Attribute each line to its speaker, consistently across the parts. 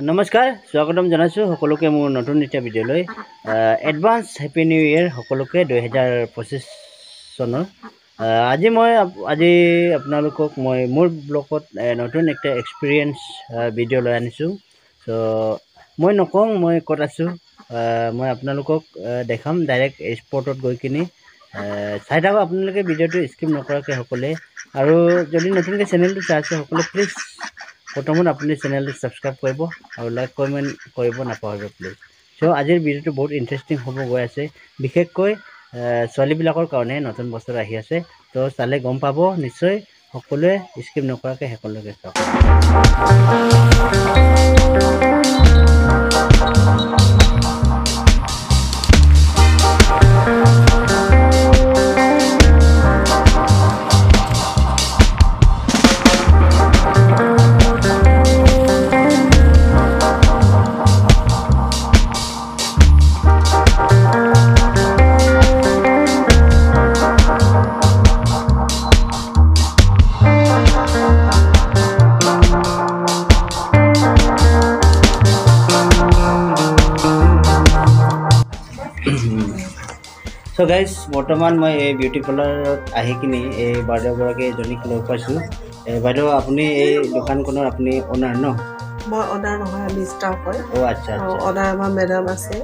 Speaker 1: নমস্কাৰ স্বাগতম জনাইছোঁ সকলোকে মোৰ নতুন এটা ভিডিঅ'লৈ এডভান্স হেপী নিউ ইয়েৰ সকলোকে 2025 চনৰ আজি আপোনালোকক মই মোৰ ব্লগত নতুন একটা এক্সপিৰিয়েন্স ভিডিঅ' লৈ আনিছোঁ সো মই নকওঁ মই ক'ত আছোঁ মই আপোনালোকক দেখাম ডাইৰেক্ট স্পটত গৈ কিনি চাই থাকক আপোনালোকে ভিডিঅ'টো স্কিপ নকৰাকৈ সকলোৱে আৰু যদি নতুনকৈ চেনেলটো চাই আছে সকলোৱে প্লিজ প্ৰথমত আপুনি চেনেলটো সাবস্ক্ৰাইব কৰিব আৰু লাইক কমেন্ট কৰিব নাপাহৰিব প্লিজ সো আজিৰ ভিডিঅ'টো বহুত ইন্টাৰেষ্টিং হ'ব গৈ আছে বিশেষকৈ ছোৱালীবিলাকৰ কাৰণে নতুন বছৰ আহি আছে তো চালে গম পাব নিশ্চয় সকলোৱে স্কিপ নকৰাকৈ সকলোকে চাওক So guys, বৰ্তমান মই এই বিউটি পাৰ্লাৰত আহি কিনি এই বাইদেউগৰাকী এজনীক লগ পাইছোঁ বাইদেউ আপুনি এই দোকানখনৰ আপুনি অনাৰ ন
Speaker 2: মই অনাৰ নহয় আমি ষ্টাফ হয়
Speaker 1: আচ্ছা আচ্ছা
Speaker 2: অনাৰ আমাৰ মেডাম আছে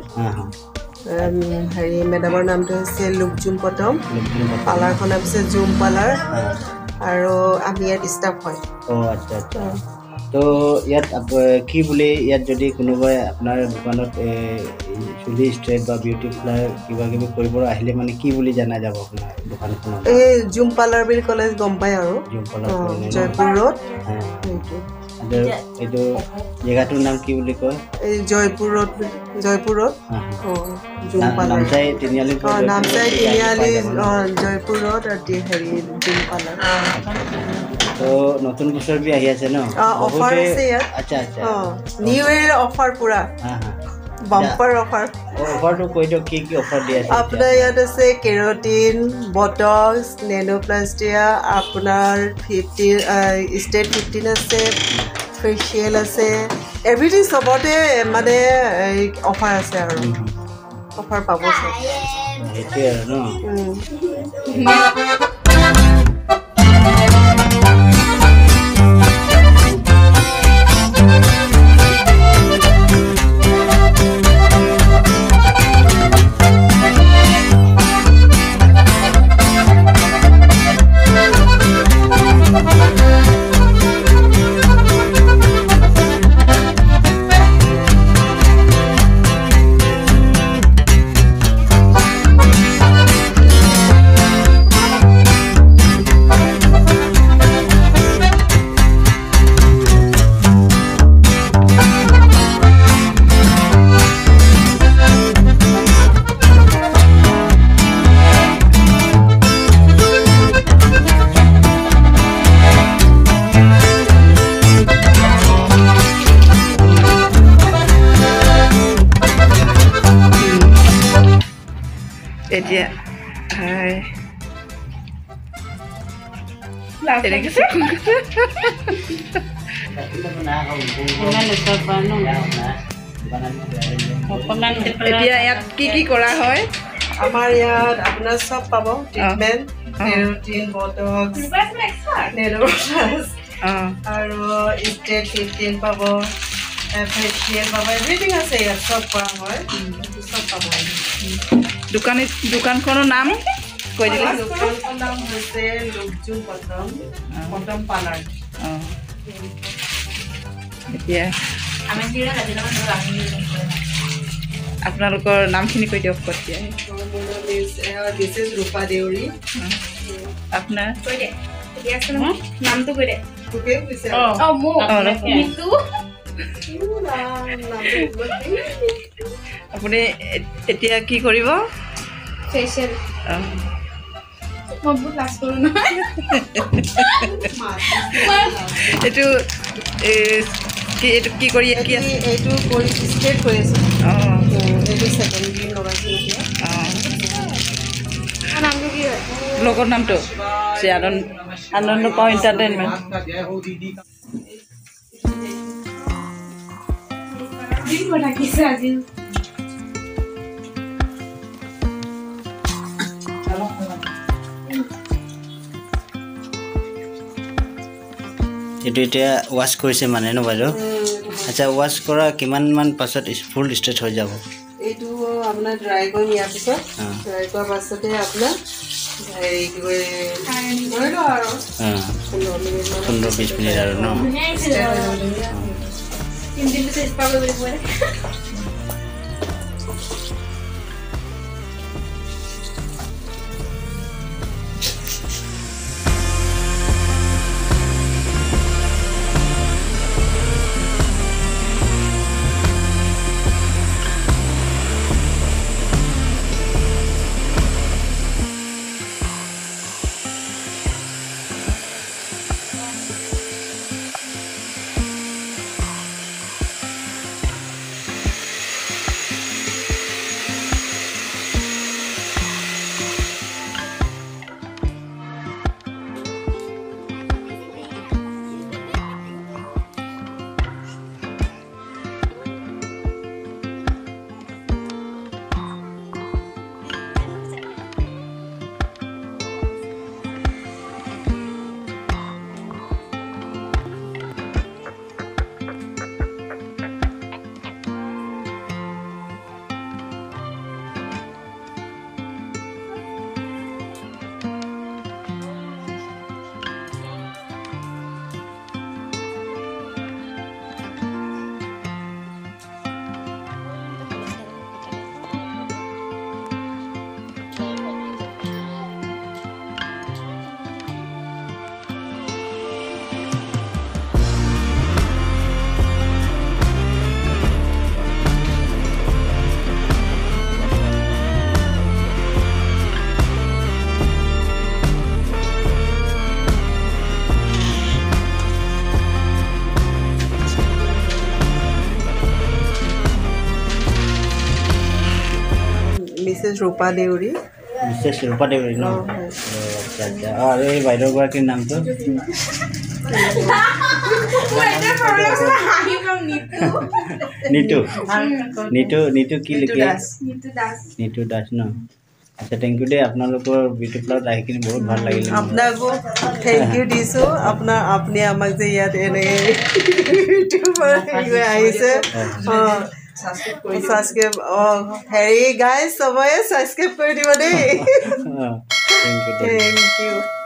Speaker 2: হেৰি মেডামৰ নামটো হৈছে লুকজুম পটম পাৰ্লাৰখন আছে জুম পাৰ্লাৰ আৰু আমি ইয়াত ষ্টাফ হয়
Speaker 1: আচ্ছা আচ্ছা তো ইয়াত কি বুলি ইয়াত যদি কোনোবাই আপোনাৰ দোকানত চুলি ষ্ট্ৰেট বা বিউটি পাৰ্লাৰ কিবা কিবি কৰিব আহিলে মানে কি বুলি জনা যাব আপোনাৰ দোকানখনত
Speaker 2: এই জুম পাৰ্লাৰ বুলি ক'লে গম পায় আৰু
Speaker 1: জুম পাৰ্লাৰ
Speaker 2: জয়পুৰ ৰোড
Speaker 1: এইটো জেগাটোৰ নাম কি বুলি কয়
Speaker 2: এই জয়পুৰ ৰোড জুম পাৰ্লাৰ
Speaker 1: নামচাই তিনিআলি
Speaker 2: জয়পুৰ ৰোড আৰু হেৰি জুম পাৰ্লাৰ
Speaker 1: তো নতুন বছৰ বি আহি আছে ন
Speaker 2: অফাৰ আছে ইয়াত
Speaker 1: আচ্ছা আচ্ছা
Speaker 2: নিউ ইয়েৰ অফাৰ পুৰা বাম্পাৰ অফাৰ
Speaker 1: অফাৰটো কৈ দিয়ক কি কি অফাৰ দি আছে
Speaker 2: আপোনাৰ ইয়াত আছে কেৰাটিন বটক্স নেনোপ্লাষ্টিয়া আপোনাৰ 50 ষ্টেট 15 আছে ফেচিয়েল আছে এভৰিথিং সবতে মানে অফাৰ আছে আৰু অফাৰ পাব চব
Speaker 1: সেইটোৱে আৰু ন
Speaker 2: এতিয়া হাই এতিয়া ইয়াত কি কৰা হয় আমাৰ ইয়াত আপোনাৰ চব পাব ট্ৰিটমেণ্ট কেৰাটিন বটক্স নেনোপ্লাষ্ট আৰু ষ্টেট 15 পাব ফেচিয়েল পাব এভৰিথিং আছে ইয়াত চব কৰা হয় চব পাব দোকানখনৰ নাম কৈ দিলে দোকানখনৰ নাম হৈছে লুকজুম পটম পাৰ্লাৰ এতিয়া আপোনালোকৰ নামখিনি কৈ দিয়ক এতিয়া দিছ ইজ ৰূপা দেউৰী আপোনাৰ কৈ দে নামটো কৈ দে আপুনি এতিয়া কি কৰিব
Speaker 3: ফেচিয়েল মই বহুত লাজ কৰোঁ নহয়
Speaker 2: এইটো কি কৰি কি আছে এইটো কৰি ষ্টেট কৰি আছোঁ এইটো ছেকেণ্ড দিন লগাইছোঁ এতিয়া
Speaker 3: নামটো কি হয়
Speaker 2: লগৰ নামটো আনন্দ পাওঁ এণ্টাৰটেইনমেণ্ট
Speaker 3: দিন কথা কিছে আজি
Speaker 1: এইটো এতিয়া ৱাছ কৰিছে মানে ন বাইদেউ আচ্ছা ৱাছ কৰা কিমানমান পাছত ফুল ষ্টেট হৈ যাব
Speaker 2: এইটো আপোনাৰ ড্ৰাই কৰি নিয়াৰ পিছত ড্ৰাই কৰাৰ পাছতে আপোনাৰ হেৰি কি কয় ধৰি লওঁ আৰু
Speaker 1: 15-20 মিনিট আৰু ন
Speaker 3: তিনদিন চেষ্টা কৰিব পাৰে
Speaker 2: মিছেছ ৰূপা দেউৰী
Speaker 1: মিছেছ ৰূপা দেউৰী ন আচ্ছা আচ্ছা আৰু এই বাইদেউ গৰাকীৰ নামটো নিতু নিতু নিতু কি লিখে নিতু দাস ন আচ্ছা থেংক ইউ দেই আপোনালোকৰ বিউটি প্লাউত আহি কিনে বহুত ভাল লাগিলে
Speaker 2: আপোনাকো থেংক ইউ দিছোঁ আপুনি আমাক যে ইয়াত এনেকৈ ইউটিউবৰ আহিছে ছাবস্ক্ৰাইব হেৰি গাইজ চবৰে ছাবস্ক্ৰাইব কৰি দিব দেই
Speaker 1: থেংক ইউ
Speaker 2: থেংক ইউ